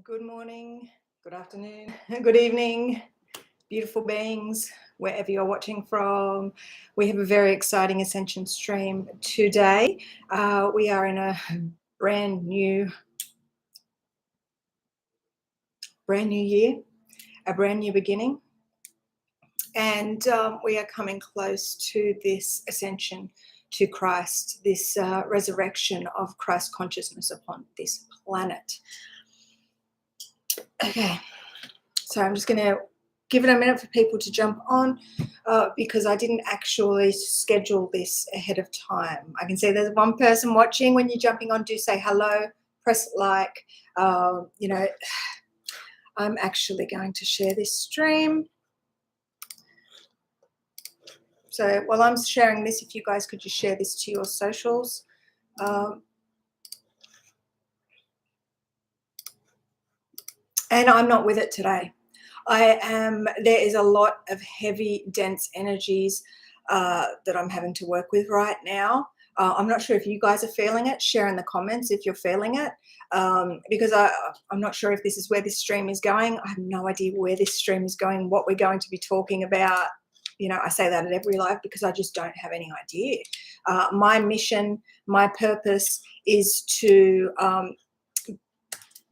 Good morning, good afternoon, good evening, beautiful beings, wherever you're watching from. We have a very exciting Ascension stream today. We are in a brand new year, a brand new beginning. And we are coming close to this ascension to Christ, this resurrection of Christ consciousness upon this planet. Okay, so I'm just going to give it a minute for people to jump on because I didn't actually schedule this ahead of time. I can see there's one person watching. When you're jumping on, do say hello, press like. I'm actually going to share this stream. So while I'm sharing this, if you guys could just share this to your socials. And I'm not with it today. There is a lot of heavy, dense energies that I'm having to work with right now. I'm not sure if you guys are feeling it. Share in the comments if you're feeling it, because I'm not sure if this is where this stream is going. I have no idea where this stream is going, what we're going to be talking about. You know, I say that at every live because I just don't have any idea. My mission, my purpose is to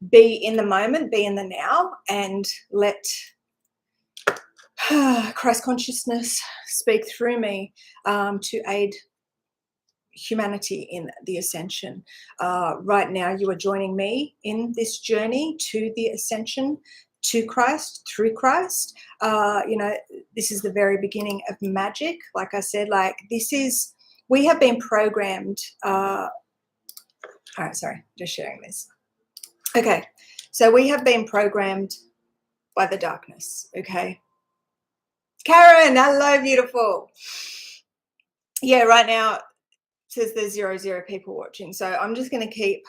be in the moment, be in the now, and let Christ consciousness speak through me to aid humanity in the ascension. Right now, you are joining me in this journey to the ascension to Christ, through Christ. This is the very beginning of magic. Like I said, we have been programmed. All right, sorry, just sharing this. Okay, so we have been programmed by the darkness, okay? Karen, hello, beautiful. Yeah, right now it says there's 0 people watching. So I'm just going to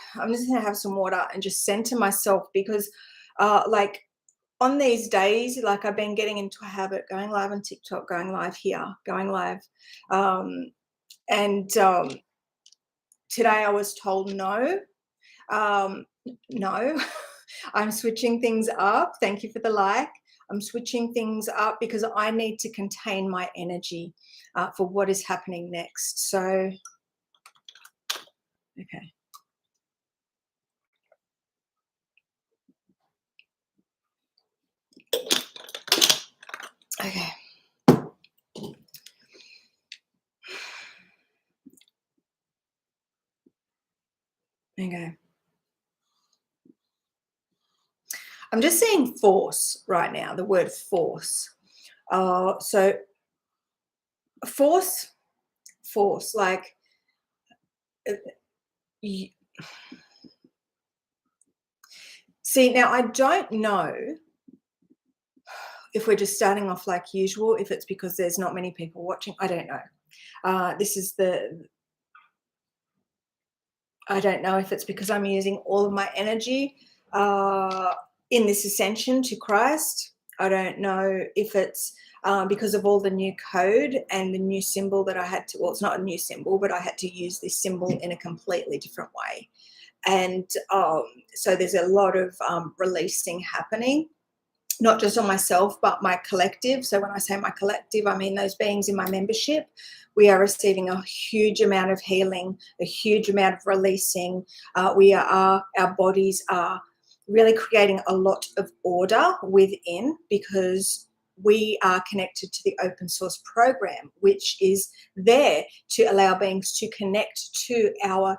have some water and just center myself because on these days, like I've been getting into a habit, going live on TikTok, going live here, going live. Today I was told no. No, I'm switching things up. Thank you for the like. I'm switching things up because I need to contain my energy for what is happening next. So, okay. Okay. Okay. I'm just seeing force right now, the word force. So force, like see, now I don't know if we're just starting off like usual, if it's because there's not many people watching. I don't know. I don't know if it's because I'm using all of my energy in this ascension to Christ. I don't know if it's because of all the new code and the new symbol that I had to, well, it's not a new symbol, but I had to use this symbol in a completely different way. And so there's a lot of releasing happening, not just on myself, but my collective. So when I say my collective, I mean those beings in my membership. We are receiving a huge amount of healing, a huge amount of releasing. Our bodies are really creating a lot of order within because we are connected to the open source program, which is there to allow beings to connect to our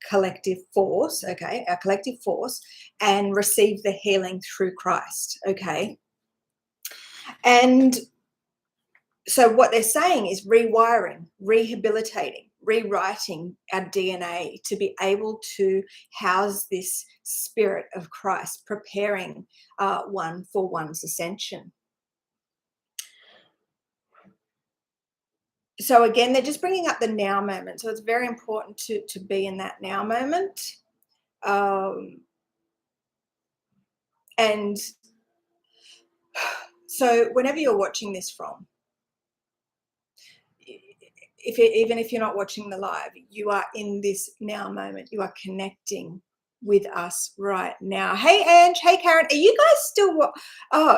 collective force, okay, our collective force, and receive the healing through Christ, okay. And so what they're saying is rewiring, rehabilitating, rewriting our DNA to be able to house this spirit of Christ, preparing one for one's ascension. So again, they're just bringing up the now moment. So it's very important to be in that now moment. And so whenever you're watching this from, even if you're not watching the live, you are in this now moment. You are connecting with us right now. Hey Ange, hey Karen, are you guys still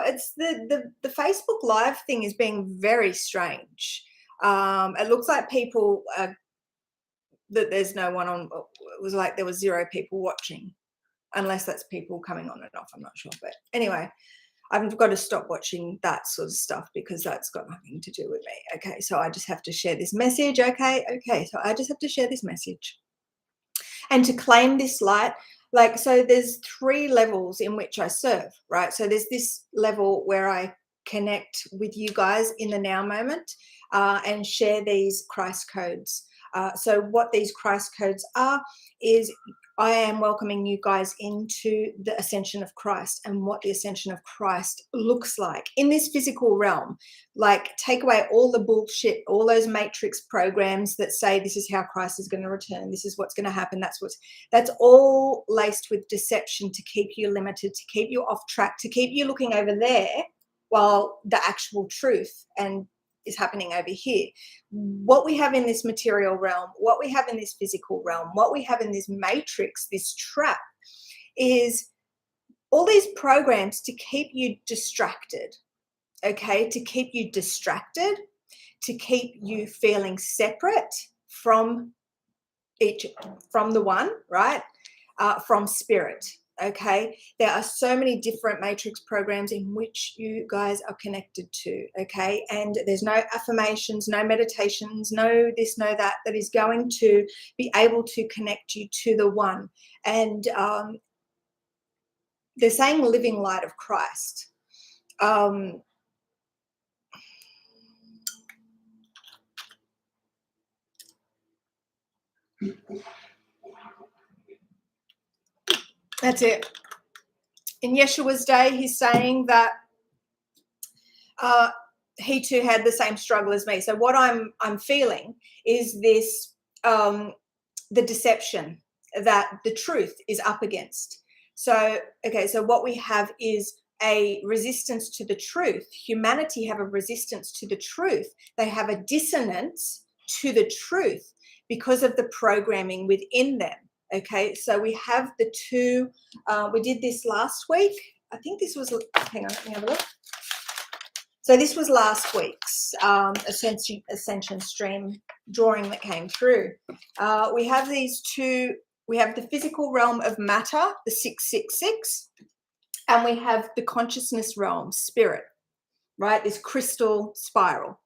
it's the Facebook live thing is being very strange. It looks like people that there's no one on. It was like there was 0 people watching, unless that's people coming on and off, I'm not sure. But anyway, I've got to stop watching that sort of stuff because that's got nothing to do with me. Okay, so I just have to share this message. Okay, so I just have to share this message. And to claim this light, like, so there's 3 levels in which I serve, right? So there's this level where I connect with you guys in the now moment and share these Christ codes. So what these Christ codes are is I am welcoming you guys into the ascension of Christ and what the ascension of Christ looks like in this physical realm. Like, take away all the bullshit, all those matrix programs that say this is how Christ is going to return, this is what's going to happen, that's all laced with deception to keep you limited, to keep you off track, to keep you looking over there while the actual truth and is happening over here. What we have in this material realm, what we have in this physical realm, what we have in this matrix, this trap, is all these programs to keep you distracted, okay? To keep you distracted, to keep you feeling separate from the one, right? From spirit. Okay, there are so many different matrix programs in which you guys are connected to. Okay, and there's no affirmations, no meditations, no this, no that is going to be able to connect you to the one. And they're saying living light of Christ. That's it. In Yeshua's day, he's saying that he too had the same struggle as me. So what I'm feeling is this, the deception that the truth is up against. So, okay, so what we have is a resistance to the truth. Humanity have a resistance to the truth. They have a dissonance to the truth because of the programming within them. Okay, so we have the two, we did this last week. I think this was, hang on, let me have a look. So this was last week's Ascension stream drawing that came through. We have these two, we have the physical realm of matter, the 666, and we have the consciousness realm, spirit, right? This crystal spiral.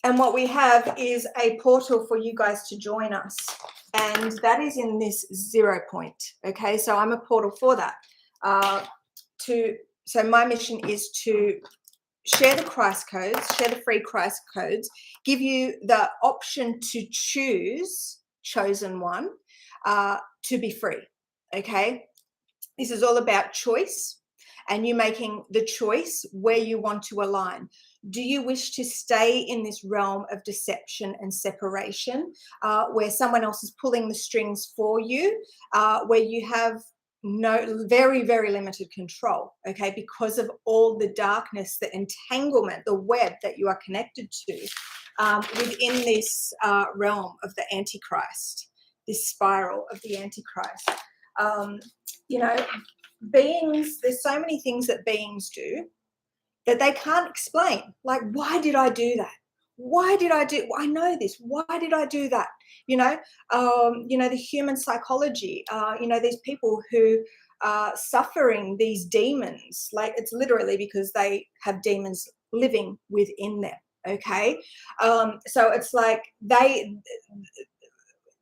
And what we have is a portal for you guys to join us. And that is in this 0 point, okay? So I'm a portal for that. So my mission is to share the Christ codes, share the free Christ codes, give you the option to choose chosen one to be free, okay? This is all about choice and you making the choice where you want to align. Do you wish to stay in this realm of deception and separation where someone else is pulling the strings for you, where you have very, very limited control, okay, because of all the darkness, the entanglement, the web that you are connected to within this realm of the Antichrist, this spiral of the Antichrist. You know, beings, there's so many things that beings do that they can't explain. Like, why did I do that? Why did I do? I know this. Why did I do that? You know, the human psychology. These people who are suffering these demons. Like, it's literally because they have demons living within them. Okay, so it's like they,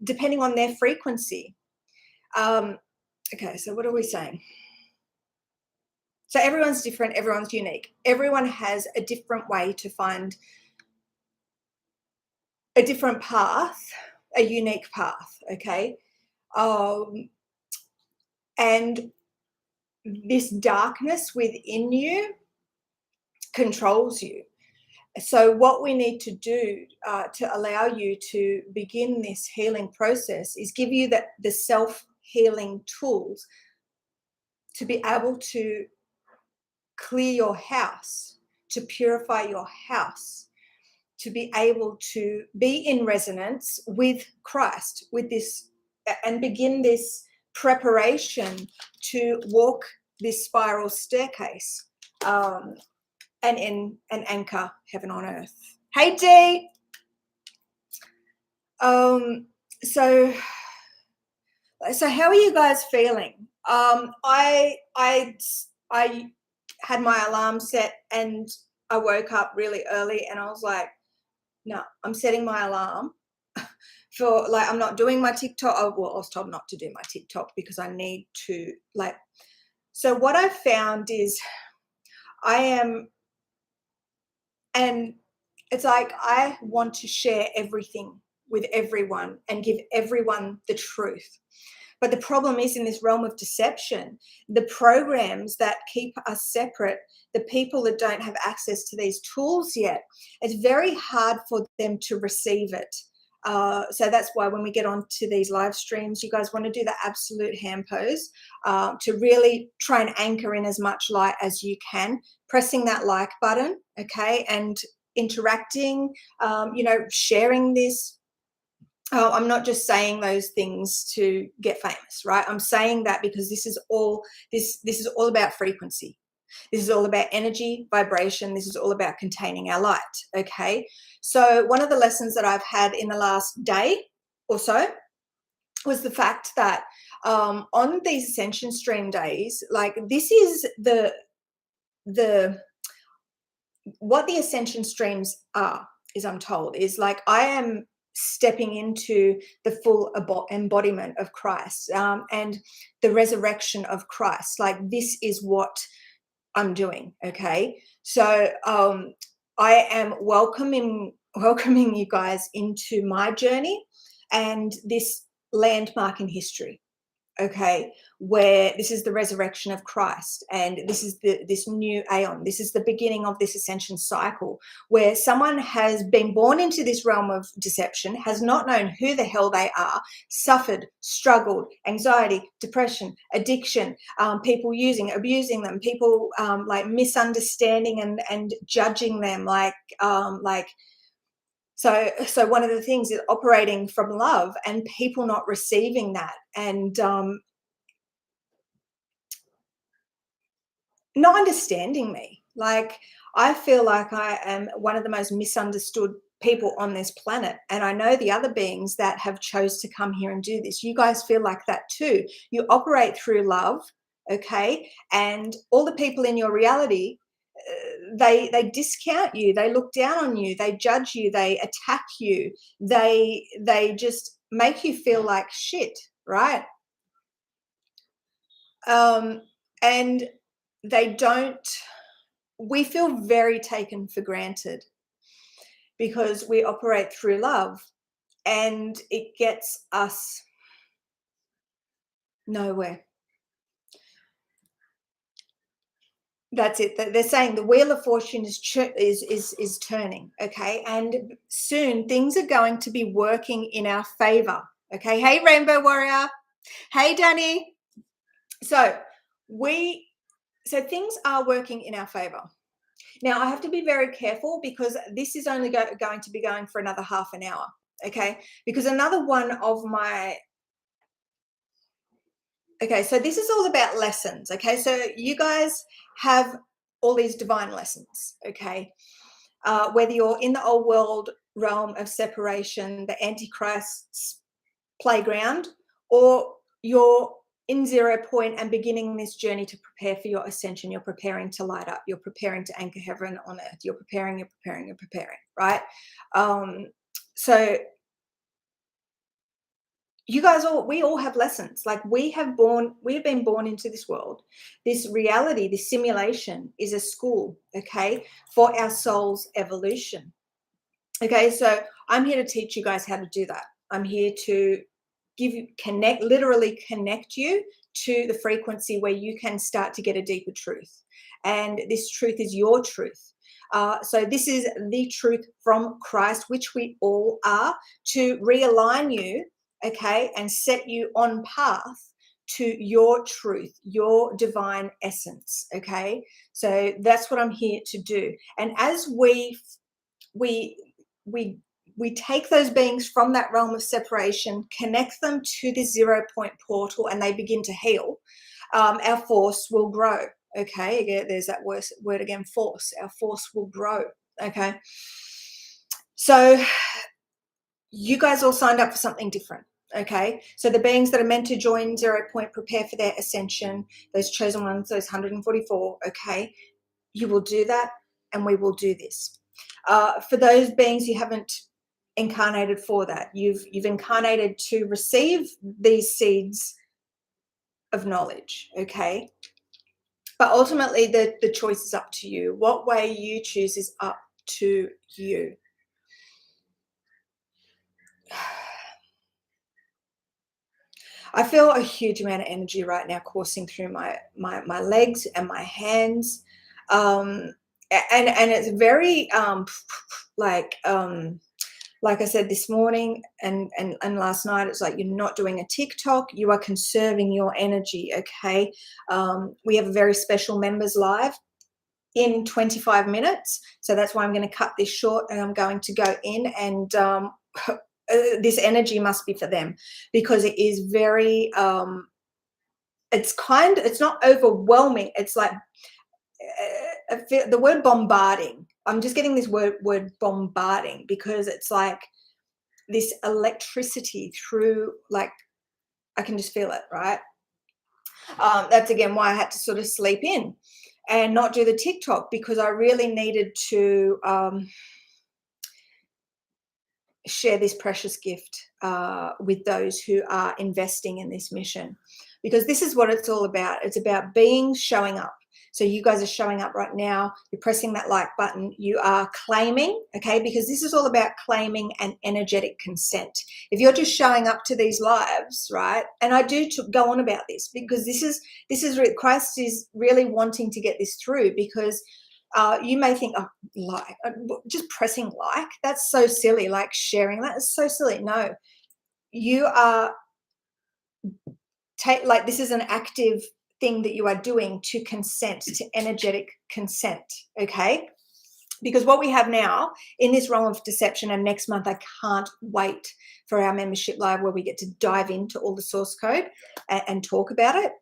depending on their frequency. Okay, so what are we saying? So everyone's different, everyone's unique. Everyone has a different way to find a different path, a unique path, okay? And this darkness within you controls you. So what we need to do to allow you to begin this healing process is give you the self-healing tools to be able to clear your house, to purify your house, to be able to be in resonance with Christ, with this, and begin this preparation to walk this spiral staircase and anchor heaven on earth. Hey Dee. So how are you guys feeling? I had my alarm set and I woke up really early and I was like, no, I'm setting my alarm for, like, I'm not doing my TikTok. I was told not to do my TikTok because I need to, like, so what I've found is and it's like I want to share everything with everyone and give everyone the truth. But the problem is, in this realm of deception, the programs that keep us separate, the people that don't have access to these tools yet, it's very hard for them to receive it. So that's why when we get onto these live streams, you guys want to do the absolute hand pose to really try and anchor in as much light as you can, pressing that like button, okay, and interacting, sharing this. I'm not just saying those things to get famous, right? I'm saying that because this is all about frequency. This is all about energy, vibration. This is all about containing our light, okay? So one of the lessons that I've had in the last day or so was the fact that on these Ascension stream days, like, this is what the Ascension streams are, is, I'm told, is like I am stepping into the full embodiment of Christ and the resurrection of Christ. Like, this is what I'm doing, okay? So I am welcoming you guys into my journey and this landmark in history, okay, where this is the resurrection of Christ and this is this new aeon. This is the beginning of this ascension cycle where someone has been born into this realm of deception, has not known who the hell they are, suffered, struggled, anxiety, depression, addiction, people abusing them, people like misunderstanding and judging them, so one of the things is operating from love and people not receiving that and not understanding me. Like, I feel like I am one of the most misunderstood people on this planet. And I know the other beings that have chose to come here and do this. You guys feel like that too. You operate through love, okay? And all the people in your reality, they discount you, they look down on you, they judge you, they attack you, they just make you feel like shit, right? And we feel very taken for granted because we operate through love and it gets us nowhere. That's it. They're saying the wheel of fortune is turning, okay? And soon things are going to be working in our favor, okay? Hey, Rainbow Warrior. Hey, Danny. So things are working in our favor. Now, I have to be very careful because this is only going to be going for another half an hour, okay? Because another one of my Okay, so this is all about lessons, okay? So you guys have all these divine lessons, okay? Whether you're in the old world realm of separation, the Antichrist's playground, or you're in 0 point and beginning this journey to prepare for your ascension, you're preparing to light up, you're preparing to anchor heaven on earth, you're preparing, right? So you guys we all have lessons. Like, we have been born into this world. This reality, this simulation is a school, okay, for our soul's evolution. Okay, so I'm here to teach you guys how to do that. I'm here to literally connect you to the frequency where you can start to get a deeper truth. And this truth is your truth. So this is the truth from Christ, which we all are, to realign you, okay, and set you on path to your truth, your divine essence, okay? So that's what I'm here to do. And as we we take those beings from that realm of separation, connect them to this 0 point portal, and they begin to heal, our force will grow. Okay, again, there's that word again, force. Our force will grow. Okay, so you guys all signed up for something different. Okay, so the beings that are meant to join 0 point, prepare for their ascension, those chosen ones, those 144. Okay, you will do that, and we will do this. For those beings you haven't incarnated for that, you've incarnated to receive these seeds of knowledge. Okay, but ultimately the choice is up to you. What way you choose is up to you. I feel a huge amount of energy right now coursing through my legs and my hands, and it's very like I said this morning and last night. It's like you're not doing a TikTok. You are conserving your energy. Okay, we have a very special members live in 25 minutes, so that's why I'm going to cut this short, and I'm going to go in and this energy must be for them, because it is very it's not overwhelming. It's like the word bombarding. I'm just getting this word bombarding, because it's like this electricity through, like, I can just feel it, right? That's again why I had to sort of sleep in and not do the TikTok, because I really needed to share this precious gift with those who are investing in this mission, because this is what it's all about. It's about showing up. So you guys are showing up right now. You're pressing that like button. You are claiming, okay, because this is all about claiming and energetic consent. If you're just showing up to these lives, right, and I do go on about this, because this is Christ is really wanting to get this through, because you may think, oh, like, just pressing like, that's so silly, like sharing that is so silly. No, you are like, this is an active thing that you are doing to consent, to energetic consent. Okay, because what we have now in this realm of deception, and next month I can't wait for our membership live, where we get to dive into all the source code and talk about it.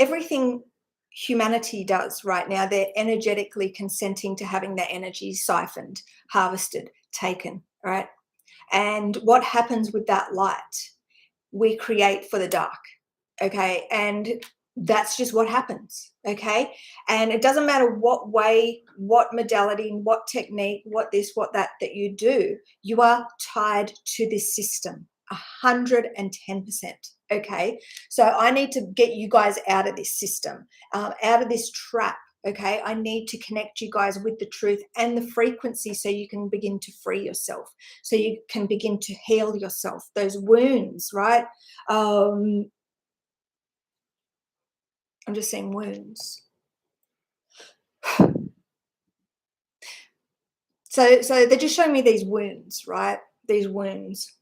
Everything humanity does right now, they're energetically consenting to having their energy siphoned, harvested, taken, right? And what happens with that light? We create for the dark, okay? And that's just what happens, okay? And it doesn't matter what way, what modality, what technique, what this, what that you do, you are tied to this system 110%, okay? So I need to get you guys out of this system, out of this trap. Okay, I need to connect you guys with the truth and the frequency, so you can begin to free yourself, so you can begin to heal yourself, those wounds, right? I'm just saying wounds. So they're just showing me these wounds, right? These wounds.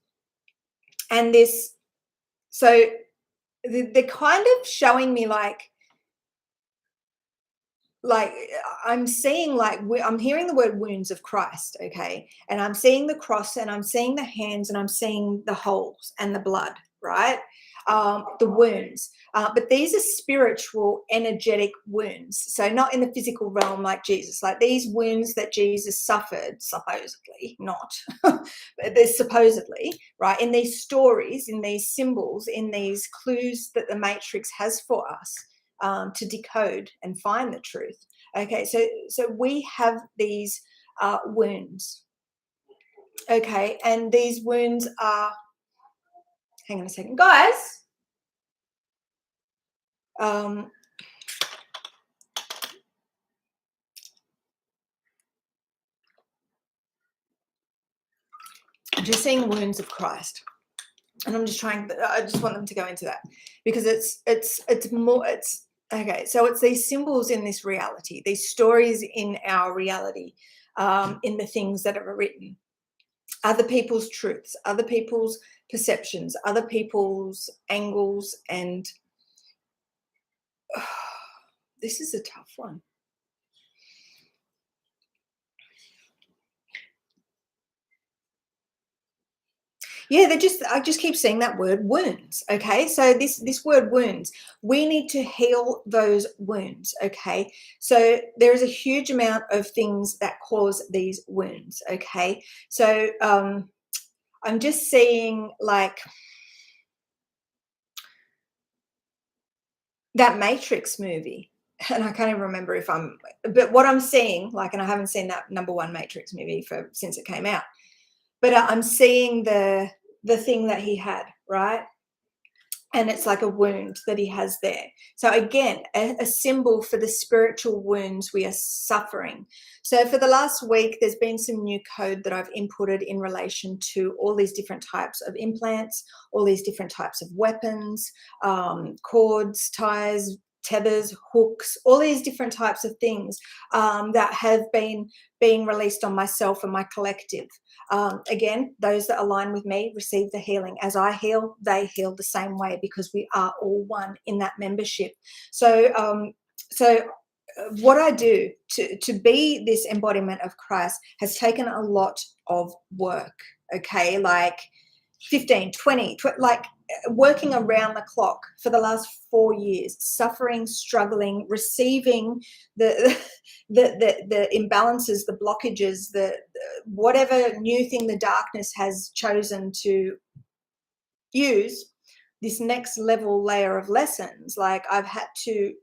And this, so they're kind of showing me like I'm seeing, like, I'm hearing the word wounds of Christ, okay? And I'm seeing the cross, and I'm seeing the hands, and I'm seeing the holes and the blood, right? The wounds. But these are spiritual, energetic wounds. So not in the physical realm like Jesus. Like, these wounds that Jesus suffered, supposedly, not, but they're supposedly, right? In these stories, in these symbols, in these clues that the Matrix has for us, to decode and find the truth. Okay, so we have these wounds. Okay, and these wounds are, hang on a second, guys. I'm just seeing wounds of Christ, and I just want them to go into that, because it's okay. So it's these symbols in this reality, these stories in our reality, in the things that are written, other people's truths, other people's perceptions, other people's angles, and this is a tough one. Yeah, I just keep seeing that word wounds. Okay. So this word wounds, we need to heal those wounds. Okay. So there is a huge amount of things that cause these wounds. Okay. So I'm just seeing like that Matrix movie. And I can't even remember but what I'm seeing, like, and I haven't seen that number one Matrix movie since it came out, but I'm seeing the thing that he had, right? And it's like a wound that he has there. So again, a symbol for the spiritual wounds we are suffering. So for the last week, there's been some new code that I've inputted in relation to all these different types of implants, all these different types of weapons, cords, ties, tethers, hooks, all these different types of things that have been being released on myself and my collective. Again, those that align with me receive the healing. As I heal, they heal the same way, because we are all one in that membership. So, what I do to be this embodiment of Christ has taken a lot of work. Okay, like 15, 20, like working around the clock for the last 4 years, suffering, struggling, receiving the the imbalances, the blockages, the whatever new thing the darkness has chosen to use, this next level layer of lessons. Like, I've had to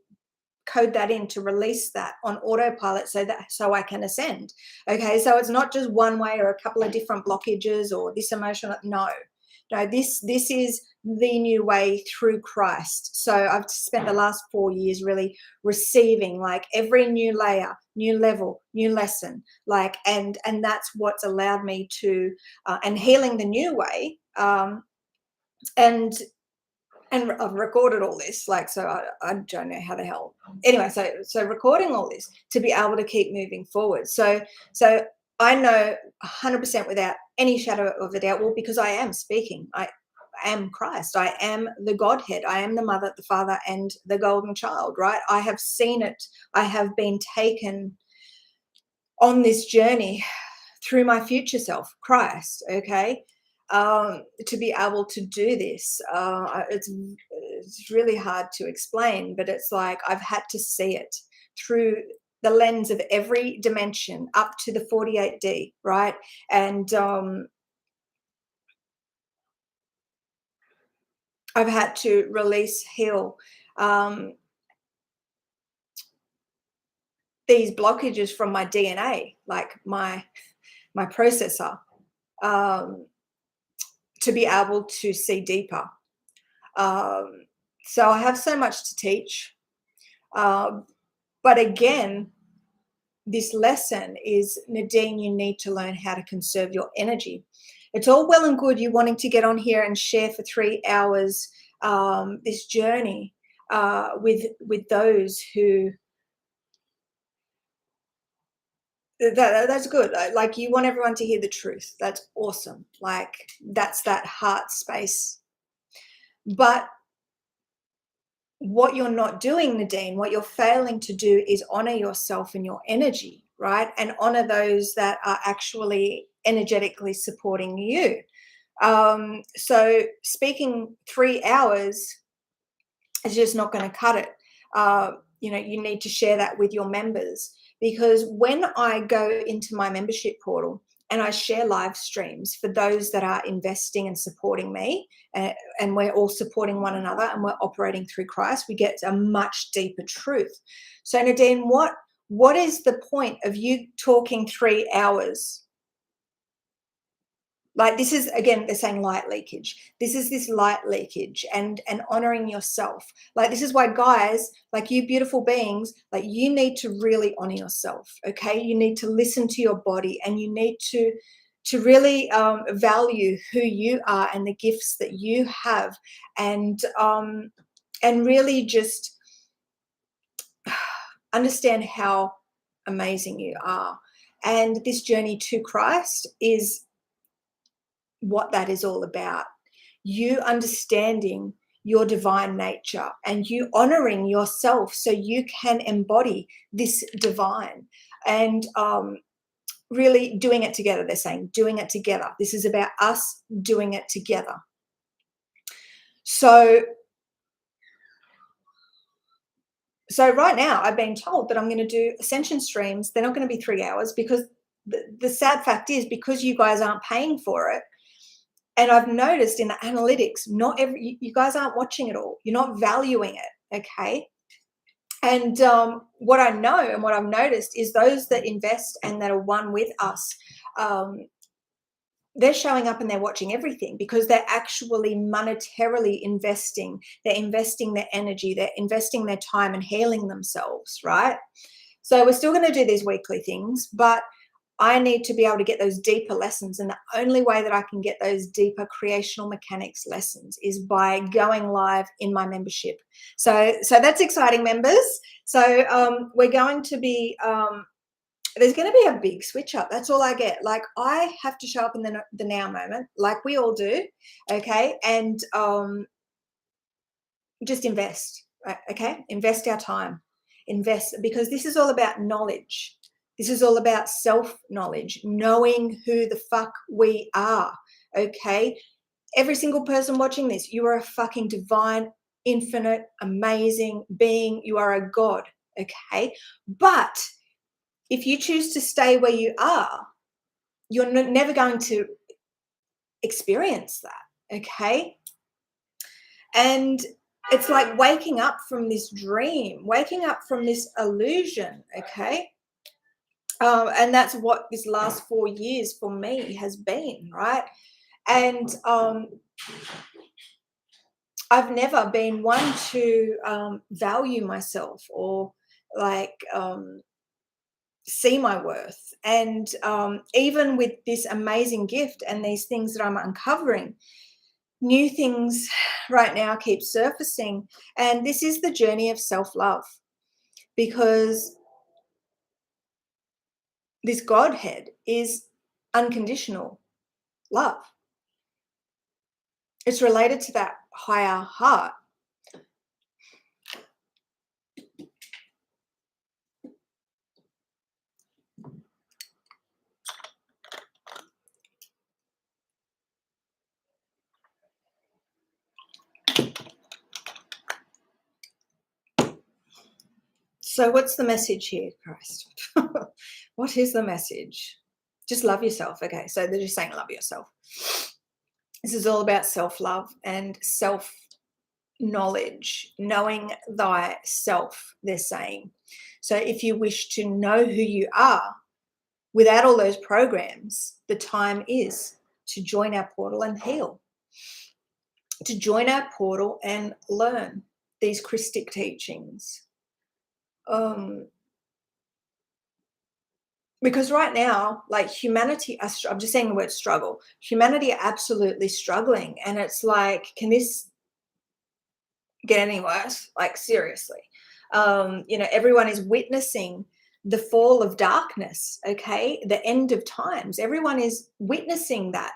code that in to release that on autopilot so I can ascend. Okay, so it's not just one way or a couple of different blockages or this emotion. No, this is the new way through Christ. So I've spent the last 4 years really receiving, like, every new layer, new level, new lesson, like, and that's what's allowed me to and healing the new way. And I've recorded all this, like, so I don't know how the hell. Anyway, so recording all this to be able to keep moving forward. So I know 100% without any shadow of a doubt, well, because I am speaking. I am Christ. I am the Godhead. I am the Mother, the Father, and the Golden Child, right? I have seen it. I have been taken on this journey through my future self, Christ, okay? To be able to do this, it's really hard to explain, but it's like I've had to see it through the lens of every dimension up to the 48D, right? And I've had to release, heal these blockages from my DNA, like my processor, um, to be able to see deeper. So I have so much to teach. But again, this lesson is, Nadine, you need to learn how to conserve your energy. It's all well and good you wanting to get on here and share for 3 hours this journey with those who that's good. Like, you want everyone to hear the truth. That's awesome. Like, that's that heart space. But what you're not doing, Nadine, what you're failing to do is honor yourself and your energy, right? And honor those that are actually energetically supporting you. So speaking 3 hours is just not going to cut it. You need to share that with your members, because when I go into my membership portal and I share live streams for those that are investing and supporting me, and we're all supporting one another and we're operating through Christ, we get a much deeper truth. So Nadine, what is the point of you talking 3 hours? Like, this is, again, they're saying light leakage. This is this light leakage and honoring yourself. Like, this is why, guys, like, you beautiful beings, like, you need to really honor yourself, okay? You need to listen to your body, and you need to really value who you are and the gifts that you have, and really just understand how amazing you are. And this journey to Christ is what that is all about. You understanding your divine nature and you honoring yourself so you can embody this divine, and really doing it together. They're saying doing it together. This is about us doing it together. So right now I've been told that I'm going to do Ascension streams. They're not going to be 3 hours because the sad fact is, because you guys aren't paying for it, and I've noticed in the analytics, you guys aren't watching it all. You're not valuing it, okay? And what I know and what I've noticed is those that invest and that are one with us, they're showing up and they're watching everything because they're actually monetarily investing. They're investing their energy. They're investing their time and healing themselves, right? So we're still going to do these weekly things, but I need to be able to get those deeper lessons. And the only way that I can get those deeper creational mechanics lessons is by going live in my membership. So that's exciting, members. So we're going to be, there's going to be a big switch up. That's all I get. Like, I have to show up in the now moment, like we all do. Okay. And just invest. Okay. Invest our time. Invest, because this is all about knowledge. This is all about self-knowledge, knowing who the fuck we are, okay? Every single person watching this, you are a fucking divine, infinite, amazing being. You are a God, okay? But if you choose to stay where you are, you're never going to experience that, okay? And it's like waking up from this dream, waking up from this illusion, okay? And that's what this last 4 years for me has been, right? And I've never been one to value myself or like see my worth. And even with this amazing gift and these things that I'm uncovering, new things right now keep surfacing. And this is the journey of self-love, because this Godhead is unconditional love. It's related to that higher heart. So what's the message here, Christ? What is the message? Just love yourself. Okay, so they're just saying love yourself. This is all about self-love and self-knowledge, knowing thyself, they're saying. So if you wish to know who you are without all those programs, the time is to join our portal and heal, to join our portal and learn these Christic teachings. Because right now, like humanity, I'm just saying the word struggle. Humanity are absolutely struggling. And it's like, can this get any worse? Like, seriously. Everyone is witnessing the fall of darkness, okay? The end of times. Everyone is witnessing that.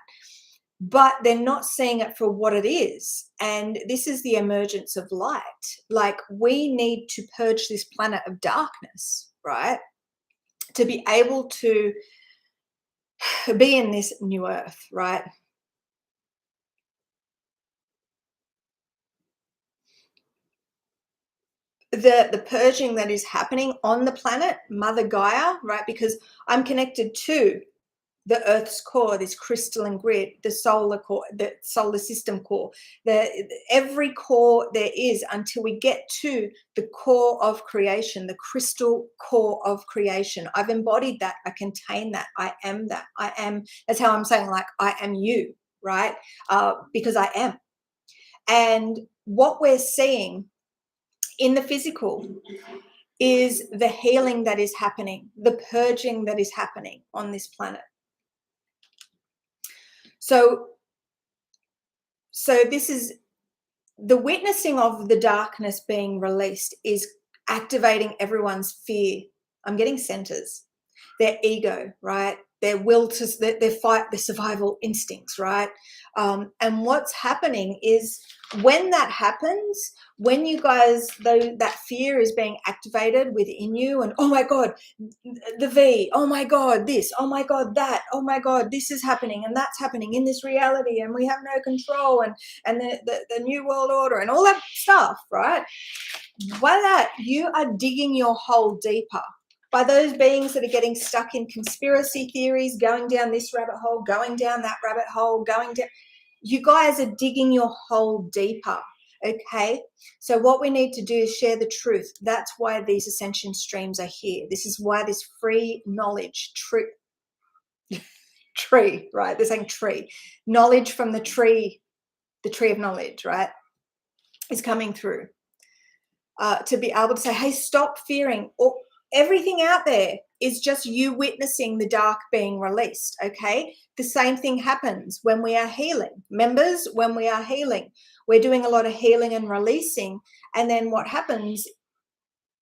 But they're not seeing it for what it is. And this is the emergence of light. Like, we need to purge this planet of darkness, right? To be able to be in this new earth, right? The purging that is happening on the planet, Mother Gaia, right? Because I'm connected to the Earth's core, this crystalline grid, the solar core, the solar system core, every core there is, until we get to the core of creation, the crystal core of creation. I've embodied that. I contain that. I am that. I am. That's how I'm saying, like, I am you, right? Because I am. And what we're seeing in the physical is the healing that is happening, the purging that is happening on this planet. So this is the witnessing of the darkness being released, is activating everyone's fear. I'm getting centers, their ego, right? Their will to, their fight, their survival instincts, right? And what's happening is when that happens, when you guys, though, that fear is being activated within you, and oh my God, the V, oh my God, this, oh my God, that, oh my God, this is happening and that's happening in this reality, and we have no control, and the new world order and all that stuff, right? By that, you are digging your hole deeper. By those beings that are getting stuck in conspiracy theories, going down this rabbit hole, going down that rabbit hole, going down, you guys are digging your hole deeper. Okay, so what we need to do is share the truth. That's why these ascension streams are here. This is why this free knowledge tree, right? They're saying tree, knowledge from the tree of knowledge, right, is coming through. To be able to say, hey, stop fearing. Everything out there is just you witnessing the dark being released, okay? The same thing happens when we are healing. Members, when we are healing, we're doing a lot of healing and releasing. And then what happens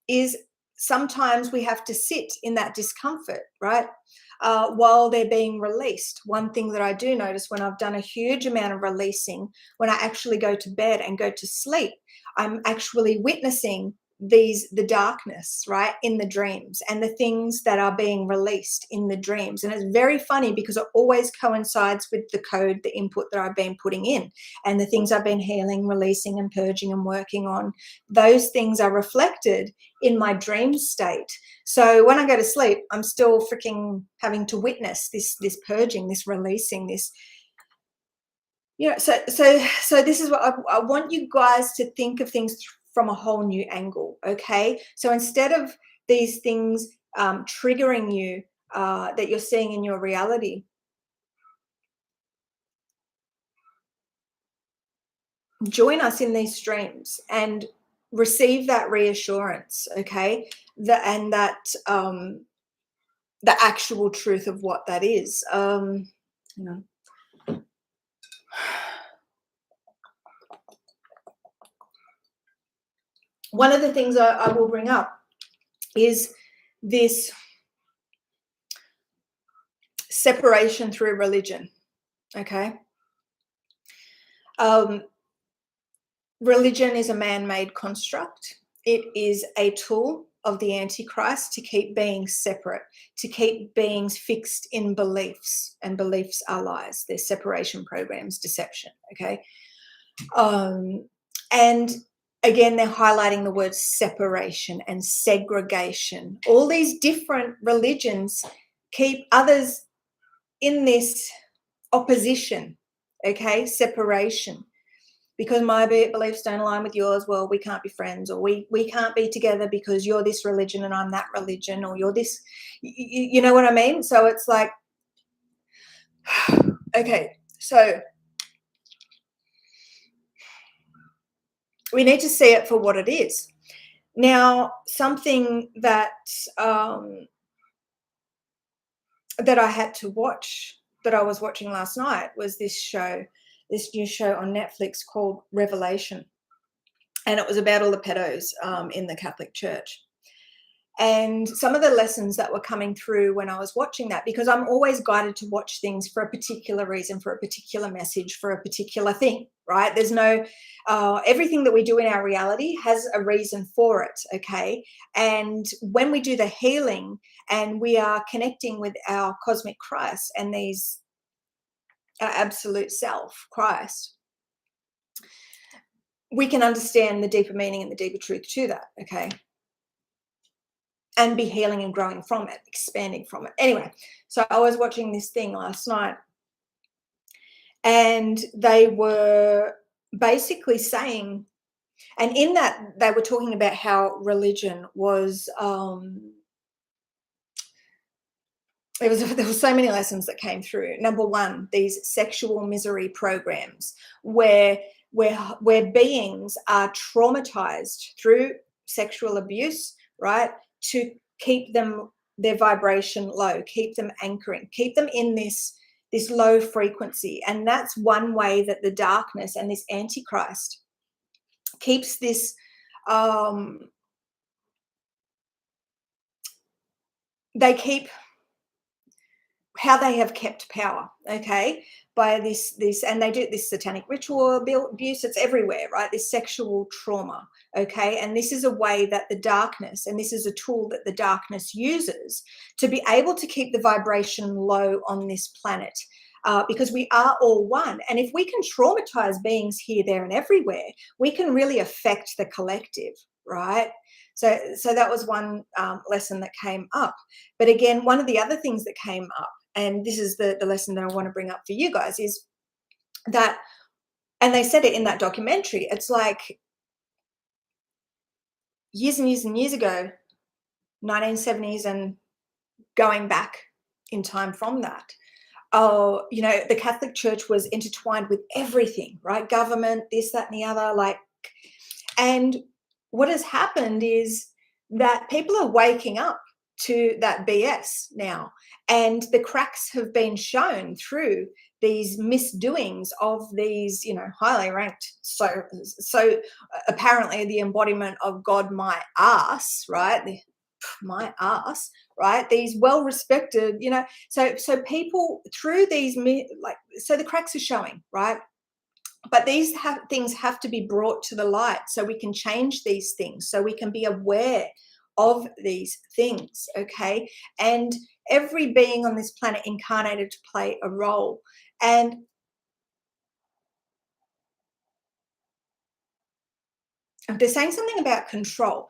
is sometimes we have to sit in that discomfort, right? While they're being released. One thing that I do notice when I've done a huge amount of releasing, when I actually go to bed and go to sleep, I'm actually witnessing the darkness, right, in the dreams, and the things that are being released in the dreams. And it's very funny because it always coincides with the code, the input that I've been putting in, and the things I've been healing, releasing and purging and working on. Those things are reflected in my dream state. So when I go to sleep, I'm still freaking having to witness this purging, this releasing, this, you know. So this is what I want you guys to think of things from a whole new angle. Okay, so instead of these things triggering you that you're seeing in your reality, join us in these streams and receive that reassurance. Okay, and that the actual truth of what that is. You know. One of the things I will bring up is this separation through religion. Okay. Religion is a man-made construct. It is a tool of the Antichrist to keep beings separate, to keep beings fixed in beliefs, and beliefs are lies. They're separation programs, deception. Okay. And again, they're highlighting the word separation and segregation. All these different religions keep others in this opposition, okay, separation. Because my beliefs don't align with yours, well, we can't be friends, or we can't be together because you're this religion and I'm that religion, or you're this, you know what I mean? So it's like, okay, so we need to see it for what it is. Now, something that that I had to watch, that I was watching last night, was this new show on Netflix called Revelation. And it was about all the pedos in the Catholic Church. And some of the lessons that were coming through when I was watching that, because I'm always guided to watch things for a particular reason, for a particular message, for a particular thing, right? There's no, everything that we do in our reality has a reason for it, okay? And when we do the healing and we are connecting with our cosmic Christ and these, our absolute self, Christ, we can understand the deeper meaning and the deeper truth to that, okay? And be healing and growing from it, expanding from it. Anyway, so I was watching this thing last night, and they were basically saying, and in that they were talking about how religion was, there were so many lessons that came through. Number one, these sexual misery programs where beings are traumatized through sexual abuse, right? To keep them, their vibration low, keep them anchoring, keep them in this low frequency. And that's one way that the darkness and this Antichrist keeps this they keep how they have kept power, okay, by this, and they do this satanic ritual abuse. It's everywhere, right? This sexual trauma, okay, and this is a way that the darkness, and this is a tool that the darkness uses to be able to keep the vibration low on this planet. Because we are all one. And if we can traumatize beings here, there, and everywhere, we can really affect the collective, right? So that was one lesson that came up. But again, one of the other things that came up, and this is the lesson that I want to bring up for you guys, is that, and they said it in that documentary, it's like years and years and years ago, 1970s and going back in time from that, oh, you know, the Catholic Church was intertwined with everything, right? Government, this, that, and the other, like, and what has happened is that people are waking up to that BS now, and the cracks have been shown through these misdoings of these, you know, highly ranked, so apparently the embodiment of God, my ass, right? My ass, right? These well-respected, you know, so people through these, like, so the cracks are showing, right? But these things have to be brought to the light so we can change these things, so we can be aware of these things, okay? And every being on this planet incarnated to play a role. And they're saying something about control.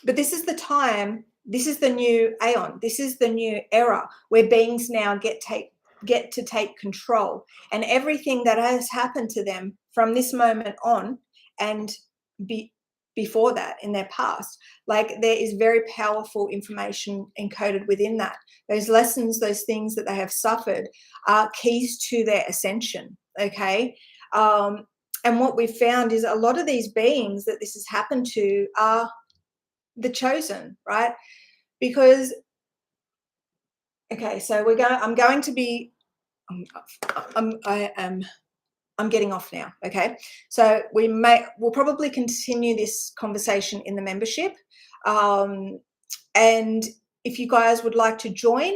But this is the time, this is the new aeon, this is the new era where beings now get to take control, and everything that has happened to them from this moment on and before that in their past, like, there is very powerful information encoded within that. Those lessons, those things that they have suffered are keys to their ascension, okay? And what we've found is a lot of these beings that this has happened to are the chosen, right? Because, okay, so I'm going to be, I'm getting off now, okay? So we'll probably continue this conversation in the membership. And if you guys would like to join,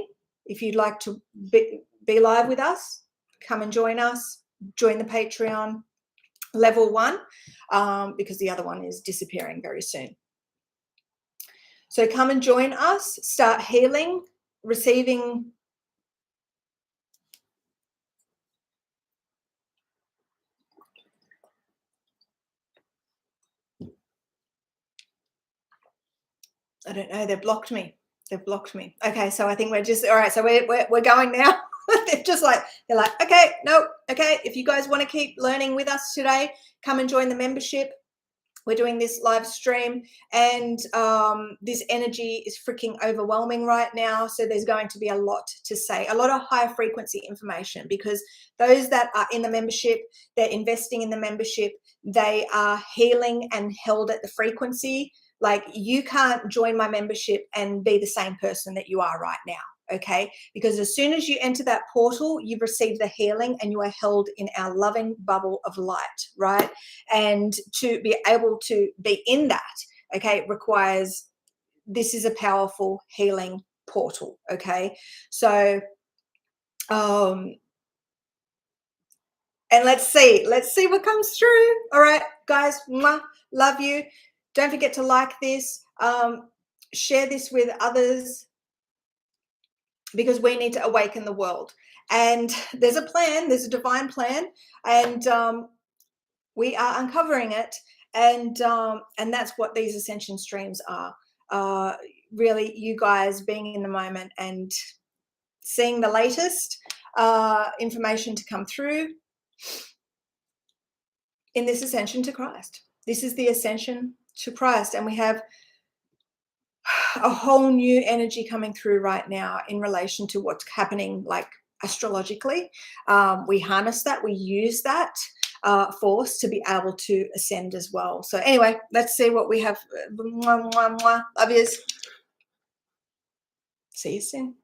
if you'd like to be live with us, come and join us, join the Patreon level 1, because the other one is disappearing very soon. So come and join us, start healing, receiving. I don't know, they've blocked me. They've blocked me. Okay, so I think we're just, all right, so we're going now. They're like, okay, no, okay, if you guys want to keep learning with us today, come and join the membership. We're doing this live stream, and this energy is freaking overwhelming right now. So there's going to be a lot to say, a lot of high frequency information, because those that are in the membership, they're investing in the membership, they are healing and held at the frequency. Like, you can't join my membership and be the same person that you are right now. Okay, because as soon as you enter that portal, you've received the healing and you are held in our loving bubble of light, right? And to be able to be in that, okay, requires, this is a powerful healing portal, okay? So and let's see what comes through. All right, guys, mwah, love you. Don't forget to like this, share this with others, because we need to awaken the world. And there's a plan, there's a divine plan, and we are uncovering it. And that's what these ascension streams are. Really, you guys being in the moment and seeing the latest information to come through in this ascension to Christ. This is the ascension to Christ, and we have a whole new energy coming through right now in relation to what's happening, like, astrologically. We harness that, we use that force to be able to ascend as well. So anyway, let's see what we have. Mwah, mwah, mwah. Love yous. See you soon.